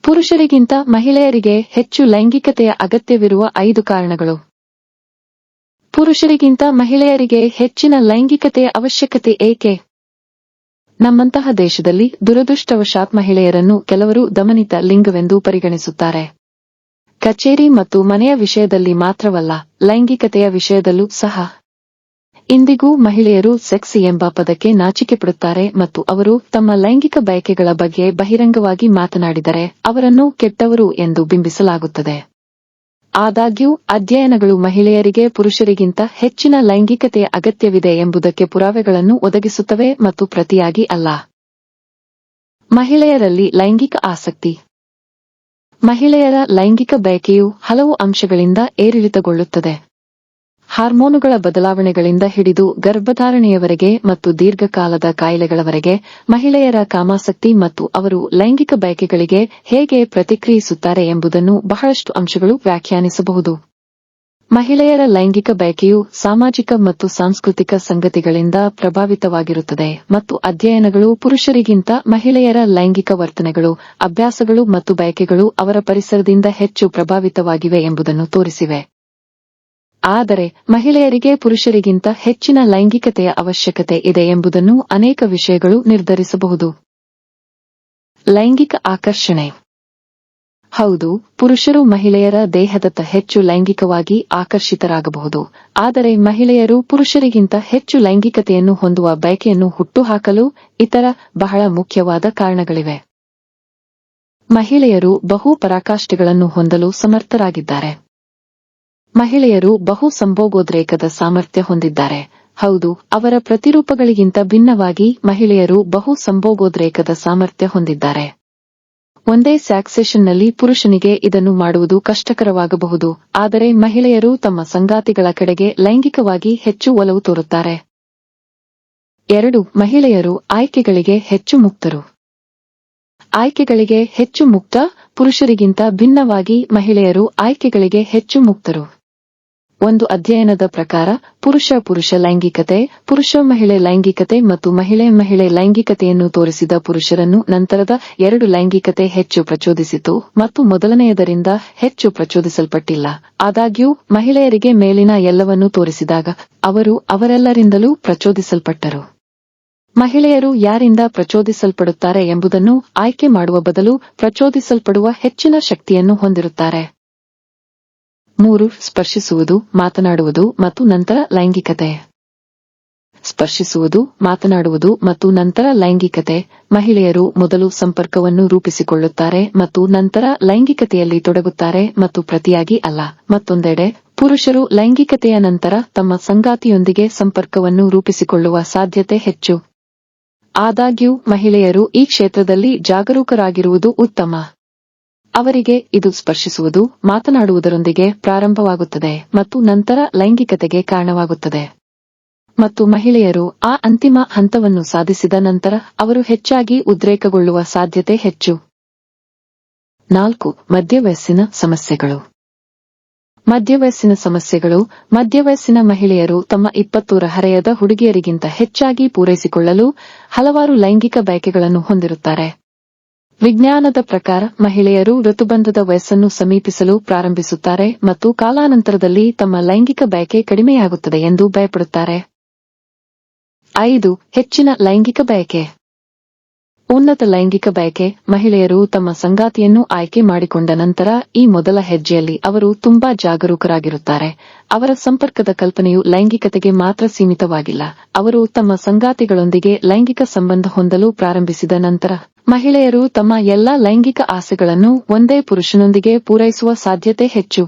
ಪುರುಷರಿಗಿಂತ ಮಹಿಳೆಯರಿಗೆ ಹೆಚ್ಚು ಲೈಂಗಿಕತೆಯ ಅಗತ್ಯವಿರುವ 5 ಕಾರಣಗಳು. ಪುರುಷರಿಗಿಂತ ಮಹಿಳೆಯರಿಗೆ ಹೆಚ್ಚಿನ ಲೈಂಗಿಕತೆಯ ಅವಶ್ಯಕತೆ ಏಕೆ? ನಮ್ಮಂತಹ ದೇಶದಲ್ಲಿ ದುರದೃಷ್ಟವಶಾತ್ ಮಹಿಳೆಯರನ್ನು ಕೆಲವರು ದಮನಿತ ಲಿಂಗವೆಂದು ಪರಿಗಣಿಸುತ್ತಾರೆ. ಕಚೇರಿ ಮತ್ತು ಮನೆಯ ವಿಷಯದಲ್ಲಿ ಮಾತ್ರವಲ್ಲ, ಲೈಂಗಿಕತೆಯ ವಿಷಯದಲ್ಲೂ ಸಹ. ಇಂದಿಗೂ ಮಹಿಳೆಯರು ಸೆಕ್ಸಿ ಎಂಬ ಪದಕ್ಕೆ ನಾಚಿಕೆಪಡುತ್ತಾರೆ ಮತ್ತು ಅವರು ತಮ್ಮ ಲೈಂಗಿಕ ಬಯಕೆಗಳ ಬಗ್ಗೆ ಬಹಿರಂಗವಾಗಿ ಮಾತನಾಡಿದರೆ ಅವರನ್ನು ಕೆಟ್ಟವರು ಎಂದು ಬಿಂಬಿಸಲಾಗುತ್ತದೆ. ಆದಾಗ್ಯೂ ಅಧ್ಯಯನಗಳು ಮಹಿಳೆಯರಿಗೆ ಪುರುಷರಿಗಿಂತ ಹೆಚ್ಚಿನ ಲೈಂಗಿಕತೆಯ ಅಗತ್ಯವಿದೆ ಎಂಬುದಕ್ಕೆ ಪುರಾವೆಗಳನ್ನು ಒದಗಿಸುತ್ತವೆ ಮತ್ತು ಪ್ರತಿಯಾಗಿ ಅಲ್ಲ. ಮಹಿಳೆಯರಲ್ಲಿ ಲೈಂಗಿಕ ಆಸಕ್ತಿ. ಮಹಿಳೆಯರ ಲೈಂಗಿಕ ಬಯಕೆಯು ಹಲವು ಅಂಶಗಳಿಂದ ಏರಿಳಿತಗೊಳ್ಳುತ್ತದೆ. ಹಾರ್ಮೋನುಗಳ ಬದಲಾವಣೆಗಳಿಂದ ಹಿಡಿದು ಗರ್ಭಧಾರಣೆಯವರೆಗೆ ಮತ್ತು ದೀರ್ಘಕಾಲದ ಕಾಯಿಲೆಗಳವರೆಗೆ ಮಹಿಳೆಯರ ಕಾಮಾಸಕ್ತಿ ಮತ್ತು ಅವರು ಲೈಂಗಿಕ ಬಯಕೆಗಳಿಗೆ ಹೇಗೆ ಪ್ರತಿಕ್ರಿಯಿಸುತ್ತಾರೆ ಎಂಬುದನ್ನು ಬಹಳಷ್ಟು ಅಂಶಗಳು ವ್ಯಾಖ್ಯಾನಿಸಬಹುದು. ಮಹಿಳೆಯರ ಲೈಂಗಿಕ ಬಯಕೆಯು ಸಾಮಾಜಿಕ ಮತ್ತು ಸಾಂಸ್ಕೃತಿಕ ಸಂಗತಿಗಳಿಂದ ಪ್ರಭಾವಿತವಾಗಿರುತ್ತದೆ ಮತ್ತು ಅಧ್ಯಯನಗಳು ಪುರುಷರಿಗಿಂತ ಮಹಿಳೆಯರ ಲೈಂಗಿಕ ವರ್ತನೆಗಳು, ಅಭ್ಯಾಸಗಳು ಮತ್ತು ಬಯಕೆಗಳು ಅವರ ಪರಿಸರದಿಂದ ಹೆಚ್ಚು ಪ್ರಭಾವಿತವಾಗಿವೆ ಎಂಬುದನ್ನು ತೋರಿಸಿವೆ. ಆದರೆ ಮಹಿಳೆಯರಿಗೆ ಪುರುಷರಿಗಿಂತ ಹೆಚ್ಚಿನ ಲೈಂಗಿಕತೆಯ ಅವಶ್ಯಕತೆ ಇದೆ ಎಂಬುದನ್ನು ಅನೇಕ ವಿಷಯಗಳು ನಿರ್ಧರಿಸಬಹುದು. ಲೈಂಗಿಕ ಆಕರ್ಷಣೆ. ಹೌದು, ಪುರುಷರು ಮಹಿಳೆಯರ ದೇಹದತ್ತ ಹೆಚ್ಚು ಲೈಂಗಿಕವಾಗಿ ಆಕರ್ಷಿತರಾಗಬಹುದು, ಆದರೆ ಮಹಿಳೆಯರು ಪುರುಷರಿಗಿಂತ ಹೆಚ್ಚು ಲೈಂಗಿಕತೆಯನ್ನು ಹೊಂದುವ ಬಯಕೆಯನ್ನು ಹುಟ್ಟುಹಾಕಲು ಇತರ ಬಹಳ ಮುಖ್ಯವಾದ ಕಾರಣಗಳಿವೆ. ಮಹಿಳೆಯರು ಬಹು ಪರಾಕಾಷ್ಠೆಗಳನ್ನು ಹೊಂದಲು ಸಮರ್ಥರಾಗಿದ್ದಾರೆ. ಮಹಿಳೆಯರು ಬಹು ಸಂಭೋಗೋದ್ರೇಕದ ಸಾಮರ್ಥ್ಯ ಹೊಂದಿದ್ದಾರೆ. ಹೌದು, ಅವರ ಪ್ರತಿರೂಪಗಳಿಗಿಂತ ಭಿನ್ನವಾಗಿ ಮಹಿಳೆಯರು ಬಹು ಸಂಭೋಗೋದ್ರೇಕದ ಸಾಮರ್ಥ್ಯ ಹೊಂದಿದ್ದಾರೆ. ಒಂದೇ ಸೆಷನ್ನಲ್ಲಿ ಪುರುಷನಿಗೆ ಇದನ್ನು ಮಾಡುವುದು ಕಷ್ಟಕರವಾಗಬಹುದು, ಆದರೆ ಮಹಿಳೆಯರು ತಮ್ಮ ಸಂಗಾತಿಗಳ ಕಡೆಗೆ ಲೈಂಗಿಕವಾಗಿ ಹೆಚ್ಚು ಒಲವು ತೋರುತ್ತಾರೆ. 2. ಮಹಿಳೆಯರು ಆಯ್ಕೆಗಳಿಗೆ ಹೆಚ್ಚು ಮುಕ್ತರು. ಆಯ್ಕೆಗಳಿಗೆ ಹೆಚ್ಚು ಮುಕ್ತ. ಪುರುಷರಿಗಿಂತ ಭಿನ್ನವಾಗಿ ಮಹಿಳೆಯರು ಆಯ್ಕೆಗಳಿಗೆ ಹೆಚ್ಚು ಮುಕ್ತರು. ಒಂದು ಅಧ್ಯಯನದ ಪ್ರಕಾರ ಪುರುಷ ಲೈಂಗಿಕತೆ, ಪುರುಷ-ಮಹಿಳೆ ಲೈಂಗಿಕತೆ ಮತ್ತು ಮಹಿಳೆ ಲೈಂಗಿಕತೆಯನ್ನು ತೋರಿಸಿದ ಪುರುಷರನ್ನು ನಂತರದ 2 ಲೈಂಗಿಕತೆ ಹೆಚ್ಚು ಪ್ರಚೋದಿಸಿತು ಮತ್ತು ಮೊದಲನೆಯದರಿಂದ ಹೆಚ್ಚು ಪ್ರಚೋದಿಸಲ್ಪಟ್ಟಿಲ್ಲ. ಆದಾಗ್ಯೂ ಮಹಿಳೆಯರಿಗೆ ಮೇಲಿನ ಎಲ್ಲವನ್ನೂ ತೋರಿಸಿದಾಗ ಅವರು ಅವರೆಲ್ಲರಿಂದಲೂ ಪ್ರಚೋದಿಸಲ್ಪಟ್ಟರು. ಮಹಿಳೆಯರು ಯಾರಿಂದ ಪ್ರಚೋದಿಸಲ್ಪಡುತ್ತಾರೆ ಎಂಬುದನ್ನು ಆಯ್ಕೆ ಮಾಡುವ ಬದಲು ಪ್ರಚೋದಿಸಲ್ಪಡುವ ಹೆಚ್ಚಿನ ಶಕ್ತಿಯನ್ನು ಹೊಂದಿರುತ್ತಾರೆ. 3. ಸ್ಪರ್ಶಿಸುವುದು, ಮಾತನಾಡುವುದು ಮತ್ತು ನಂತರ ಲೈಂಗಿಕತೆ. ಸ್ಪರ್ಶಿಸುವುದು, ಮಾತನಾಡುವುದು ಮತ್ತು ನಂತರ ಲೈಂಗಿಕತೆ. ಮಹಿಳೆಯರು ಮೊದಲು ಸಂಪರ್ಕವನ್ನು ರೂಪಿಸಿಕೊಳ್ಳುತ್ತಾರೆ ಮತ್ತು ನಂತರ ಲೈಂಗಿಕತೆಯಲ್ಲಿ ತೊಡಗುತ್ತಾರೆ ಮತ್ತು ಪ್ರತಿಯಾಗಿ ಅಲ್ಲ. ಮತ್ತೊಂದೆಡೆ ಪುರುಷರು ಲೈಂಗಿಕತೆಯ ನಂತರ ತಮ್ಮ ಸಂಗಾತಿಯೊಂದಿಗೆ ಸಂಪರ್ಕವನ್ನು ರೂಪಿಸಿಕೊಳ್ಳುವ ಸಾಧ್ಯತೆ ಹೆಚ್ಚು. ಆದಾಗ್ಯೂ ಮಹಿಳೆಯರು ಈ ಕ್ಷೇತ್ರದಲ್ಲಿ ಜಾಗರೂಕರಾಗಿರುವುದು ಉತ್ತಮ. ಅವರಿಗೆ ಇದು ಸ್ಪರ್ಶಿಸುವುದು, ಮಾತನಾಡುವುದರೊಂದಿಗೆ ಪ್ರಾರಂಭವಾಗುತ್ತದೆ ಮತ್ತು ನಂತರ ಲೈಂಗಿಕತೆಗೆ ಕಾರಣವಾಗುತ್ತದೆ. ಮತ್ತು ಮಹಿಳೆಯರು ಆ ಅಂತಿಮ ಹಂತವನ್ನು ಸಾಧಿಸಿದ ನಂತರ ಅವರು ಹೆಚ್ಚಾಗಿ ಉದ್ರೇಕಗೊಳ್ಳುವ ಸಾಧ್ಯತೆ ಹೆಚ್ಚು. 4. ಮಧ್ಯವಯಸ್ಸಿನ ಸಮಸ್ಯೆಗಳು. ಮಧ್ಯವಯಸ್ಸಿನ ಸಮಸ್ಯೆಗಳು. ಮಧ್ಯವಯಸ್ಸಿನ ಮಹಿಳೆಯರು ತಮ್ಮ 20 ರ ಹರೆಯದ ಹುಡುಗಿಯರಿಗಿಂತ ಹೆಚ್ಚಾಗಿ ಪೂರೈಸಿಕೊಳ್ಳಲು ಹಲವಾರು ಲೈಂಗಿಕ ಬಯಕೆಗಳನ್ನು ಹೊಂದಿರುತ್ತಾರೆ. ವಿಜ್ಞಾನದ ಪ್ರಕಾರ ಮಹಿಳೆಯರು ಋತುಬಂಧದ ವಯಸ್ಸನ್ನು ಸಮೀಪಿಸಲು ಪ್ರಾರಂಭಿಸುತ್ತಾರೆ ಮತ್ತು ಕಾಲಾನಂತರದಲ್ಲಿ ತಮ್ಮ ಲೈಂಗಿಕ ಬಯಕೆ ಕಡಿಮೆಯಾಗುತ್ತದೆ ಎಂದು ಭಯಪಡುತ್ತಾರೆ. 5. ಹೆಚ್ಚಿನ ಲೈಂಗಿಕ ಬಯಕೆ. ಉನ್ನತ ಲೈಂಗಿಕ ಬಯಕೆ. ಮಹಿಳೆಯರು ತಮ್ಮ ಸಂಗಾತಿಯನ್ನು ಆಯ್ಕೆ ಮಾಡಿಕೊಂಡ ನಂತರ ಈ ಮೊದಲ ಹೆಜ್ಜೆಯಲ್ಲಿ ಅವರು ತುಂಬಾ ಜಾಗರೂಕರಾಗಿರುತ್ತಾರೆ. ಅವರ ಸಂಪರ್ಕದ ಕಲ್ಪನೆಯು ಲೈಂಗಿಕತೆಗೆ ಮಾತ್ರ ಸೀಮಿತವಾಗಿಲ್ಲ. ಅವರು ತಮ್ಮ ಸಂಗಾತಿಗಳೊಂದಿಗೆ ಲೈಂಗಿಕ ಸಂಬಂಧ ಹೊಂದಲು ಪ್ರಾರಂಭಿಸಿದ ನಂತರ ಮಹಿಳೆಯರು ತಮ್ಮ ಎಲ್ಲಾ ಲೈಂಗಿಕ ಆಸೆಗಳನ್ನು ಒಂದೇ ಪುರುಷನೊಂದಿಗೆ ಪೂರೈಸುವ ಸಾಧ್ಯತೆ ಹೆಚ್ಚು.